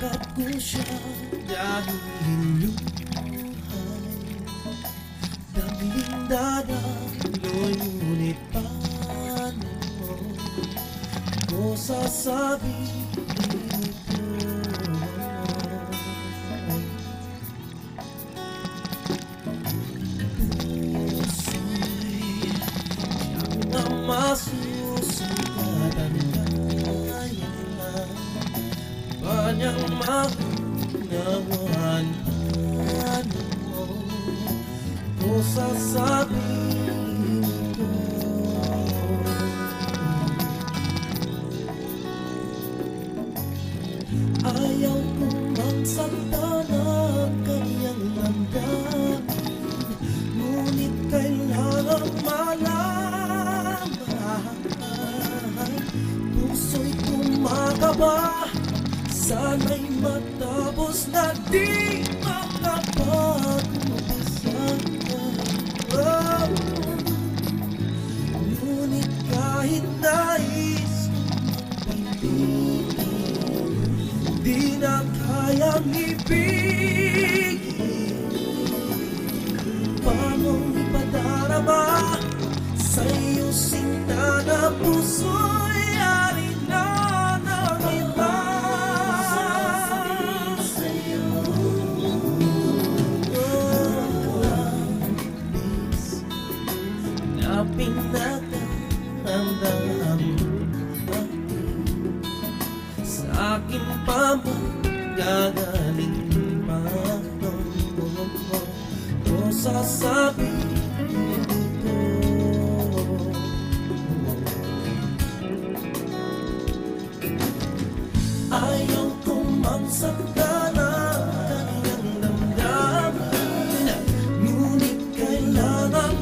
Hinawakan ko siya dahil hinuhay. Dagling dadaloy, ngunit paano ko sasabihin ito? Puso'y siyang na masusugatan, kaya ba niyang maunawaan? Paano ko sasabihin ito? Ayaw kong magsaktan ang kanyang damdamin, ngunit kailangang malaman. Puso'y kumakaba, sana'y matapos na di makapag-umpisa. Ngunit kahit nais kong magpipigil, di na kayang ibigin. Paano ipadarama sa iyo sinta na puso'y ari na ng iba? Pinagdaramdam sa akin pa magagaling pa o sasabihin ito? Ayaw kong magsaktan ang kanyang damdamin, ngunit kailangan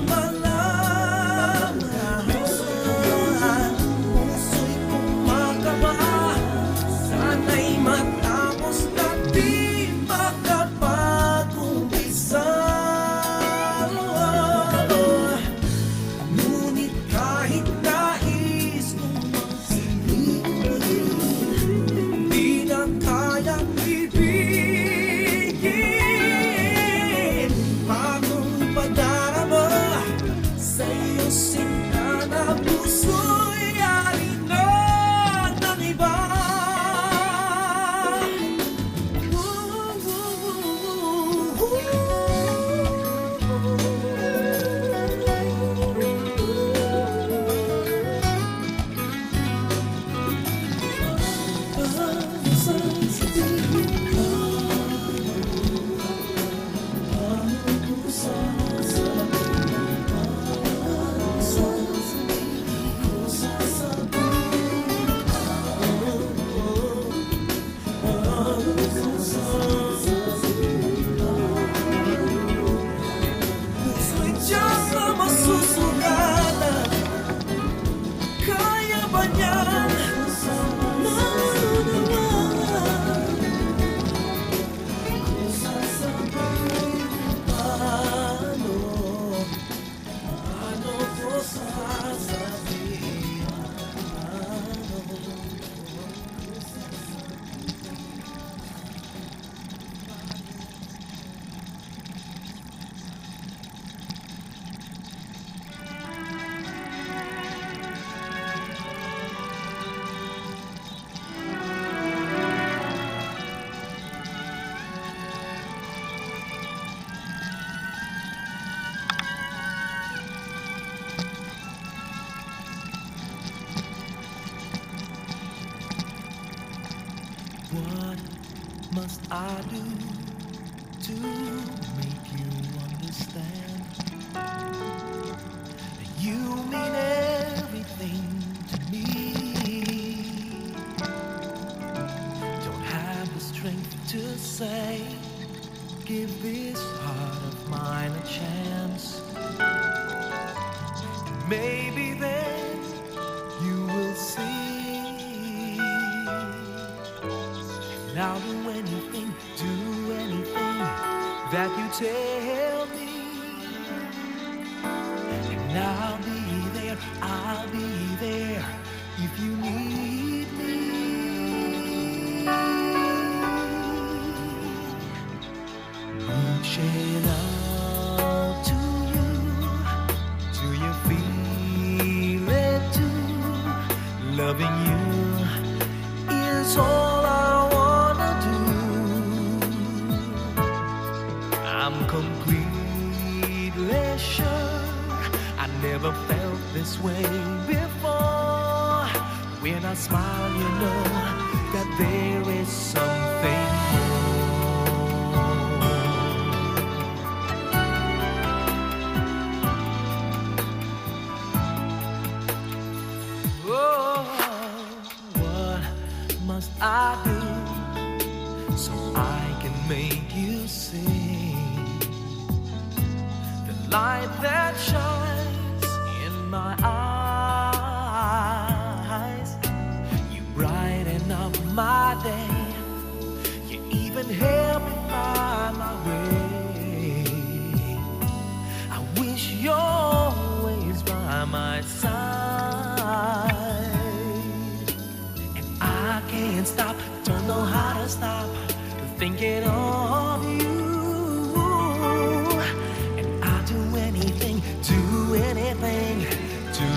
What must I do to make you understand that you mean everything to me? Don't have the strength to say, give this heart of mine a chance. Maybe then you will see. I'll do anything that you tell me. And I'll be there if you need me. never felt this way before. When I smile, you know that there is something more. Oh, what must I do so I can make you see the light that shines in my eyes? You brighten up my day. You even help me find my way. I wish you're always by my side, and I can't stop, don't know how to stop thinking of you. And I'll do anything to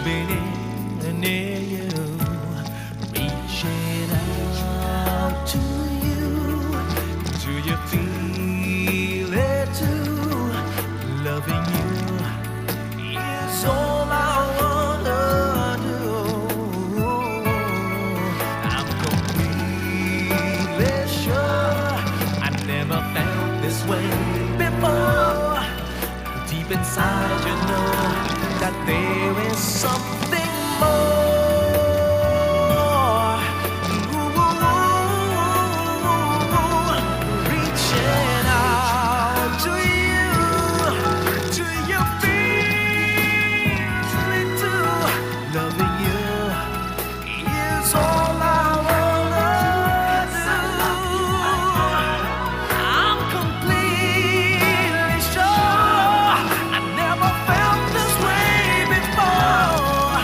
be near you. Reaching out to you. Do you feel it too? Loving you is all I wanna do. I'm completely sure I never felt this way before. Deep inside, you know that there is something more. Reaching out to you. Do you feel it too? Loving you is all I wanna do. I'm completely sure I never felt this way before.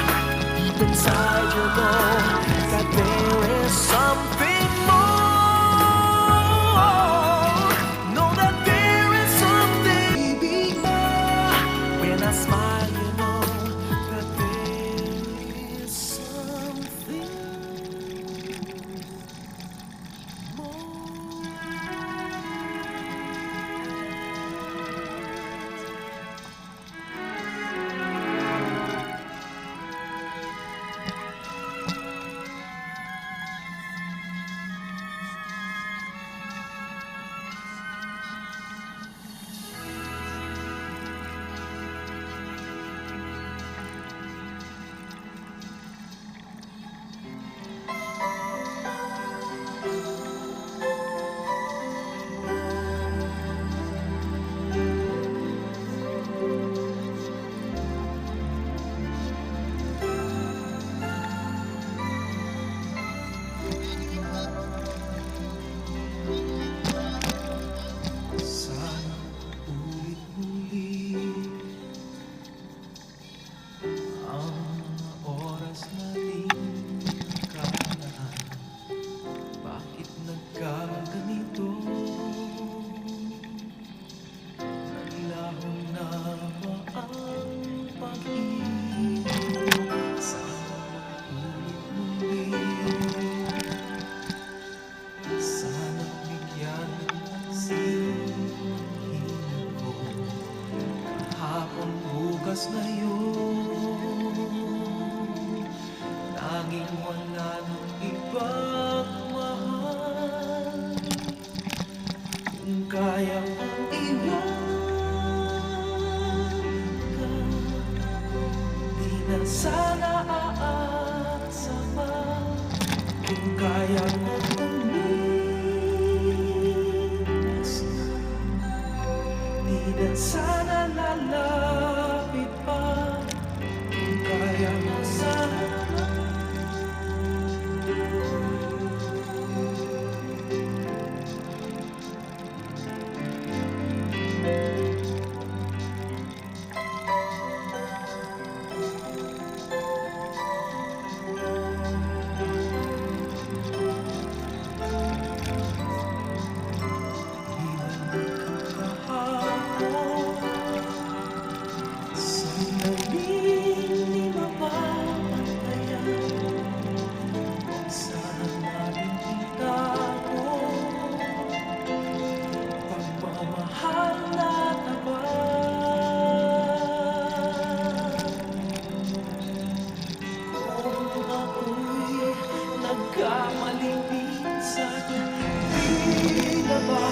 na ba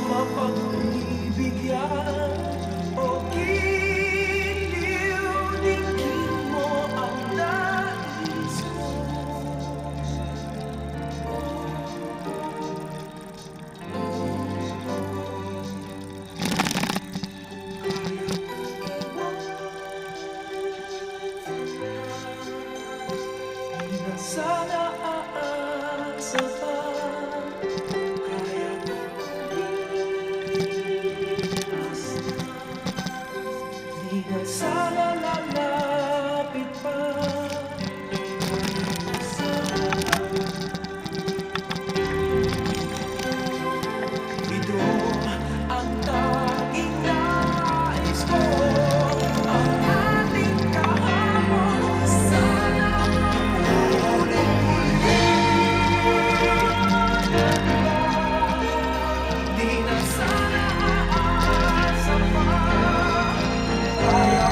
mapagbibigyan o giliw-digin mo ang nais ko? Di na sana aasa pa. Kaya di na sana lalapit pa. Ito ang tanging nais ko, ang ating kahamon. Sana di na sana aasa pa. Kaya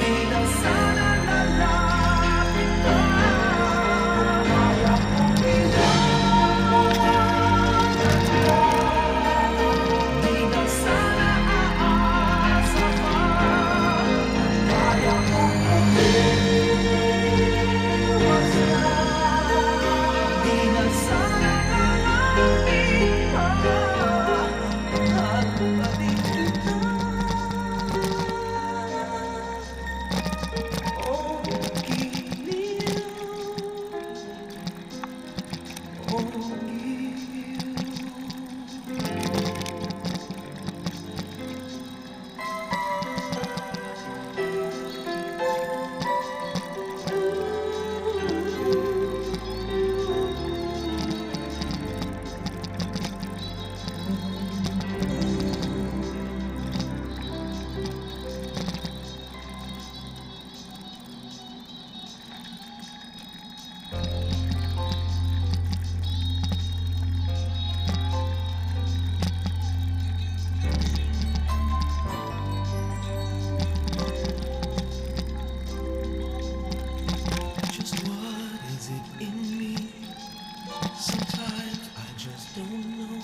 di na sana lalapit pa. Kaya di na sana aasa pa. Kaya di na sana lalapit pa. At balik kita. Oh, giliw. Oh, giliw. Just what is it in me? Sometimes I just don't know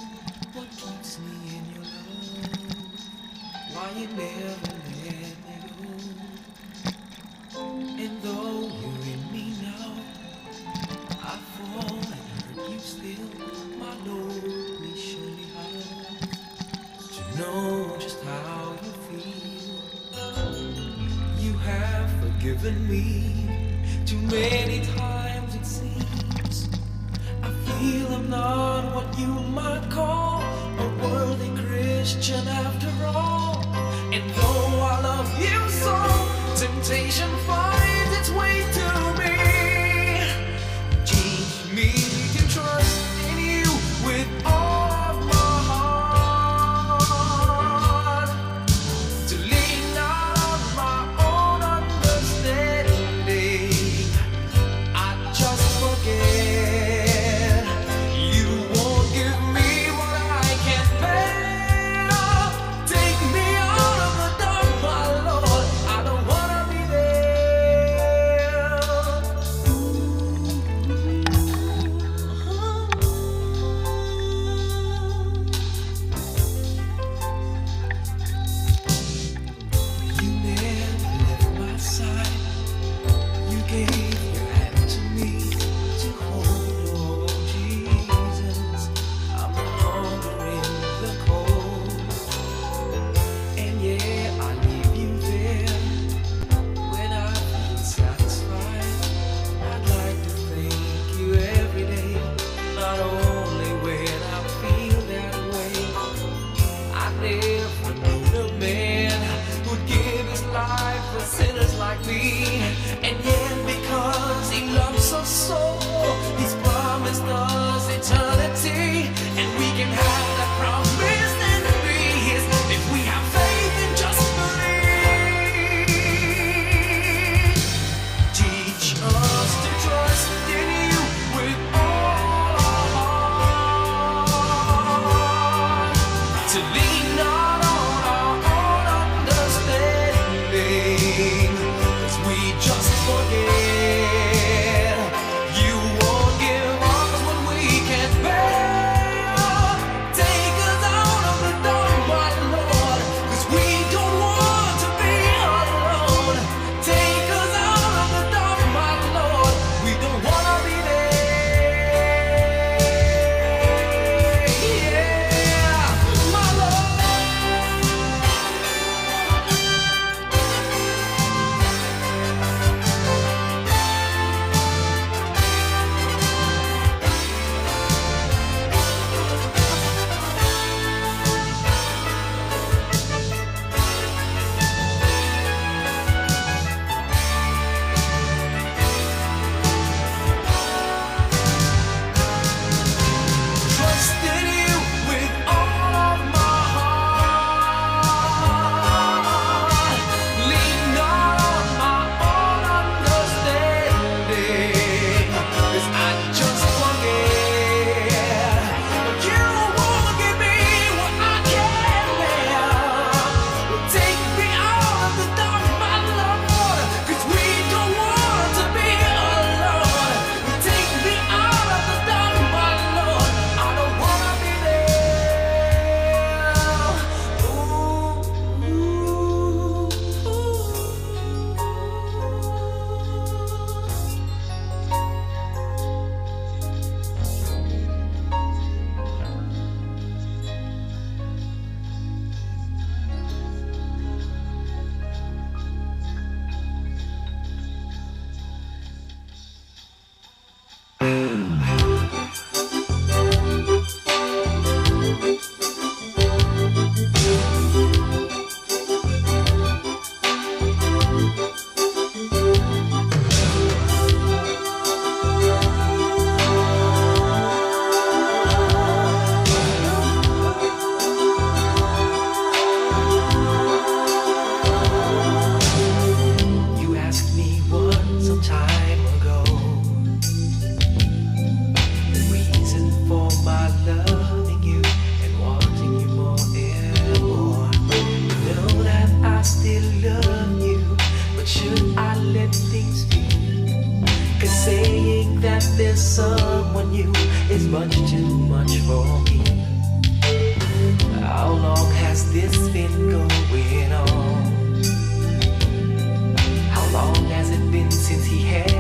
what keeps me in your love. Why you never let me go? And though you're in me now, I fall and hurt you still. My Lord, please show me how to know just how you feel. You have forgiven me too many times, it seems. I feel I'm not what you might call a worthy Christian after all. And though I love you so, temptation finds its way to me. Teach me to trust in you with all of my heart, to lean not on my own understanding. I just forget you won't give me what I can't bear. Take me out of the dark, my Lord. I don't wanna be there. that there's someone new is much too much for me. How long has this been going on? How long has it been since he had